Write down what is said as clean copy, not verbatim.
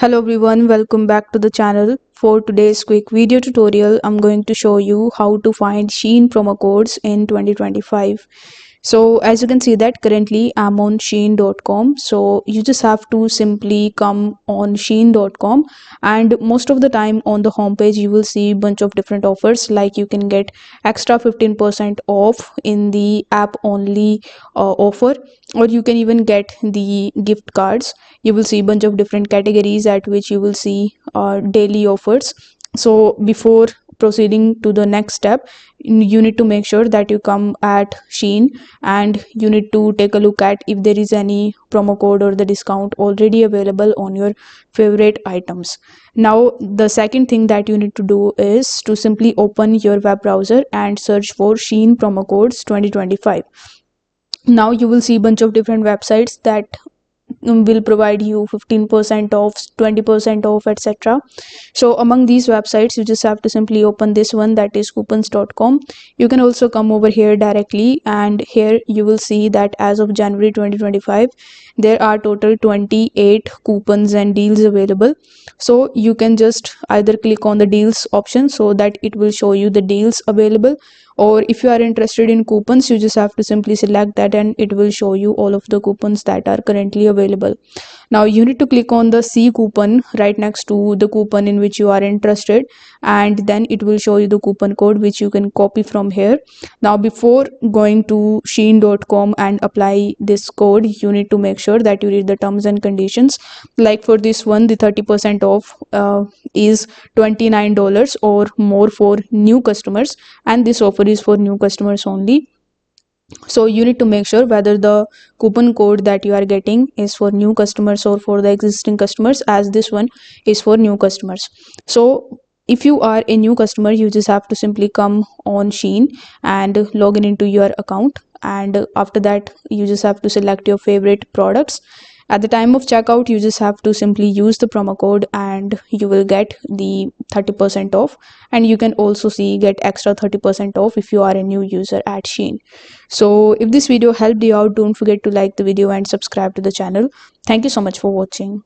Hello everyone, welcome back to the channel. For today's quick video tutorial, I'm going to show you how to find Shein promo codes in 2025. So as you can see that currently I'm on Shein.com. So you just have to simply come on Shein.com, and most of the time on the homepage you will see a bunch of different offers, like you can get extra 15% off in the app only offer, or you can even get the gift cards. You will see a bunch of different categories at which you will see daily offers. So before proceeding to the next step, you need to make sure that you come at Shein, and you need to take a look at if there is any promo code or the discount already available on your favorite items. Now the second thing that you need to do is to simply open your web browser and search for Shein promo codes 2025. Now you will see a bunch of different websites that will provide you 15% off, 20% off, etc. So among these websites you just have to simply open this one, that is coupons.com. You can also come over here directly, and here you will see that as of January 2025 there are total 28 coupons and deals available. So you can just either click on the deals option so that it will show you the deals available, or if you are interested in coupons you just have to simply select that and it will show you all of the coupons that are currently available. Now you need to click on the C coupon right next to the coupon in which you are interested, and then it will show you the coupon code which you can copy from here. Now before going to Shein.com and apply this code, you need to make sure that you read the terms and conditions. Like for this one, the 30% off is $29 or more for new customers, and this offer is for new customers only. So you need to make sure whether the coupon code that you are getting is for new customers or for the existing customers, as this one is for new customers. So if you are a new customer, you just have to simply come on Shein and log in into your account, and after that you just have to select your favorite products. At the time of checkout you just have to simply use the promo code and you will get the 30% off, and you can also see get extra 30% off if you are a new user at Shein. So if this video helped you out, don't forget to like the video and subscribe to the channel. Thank you so much for watching.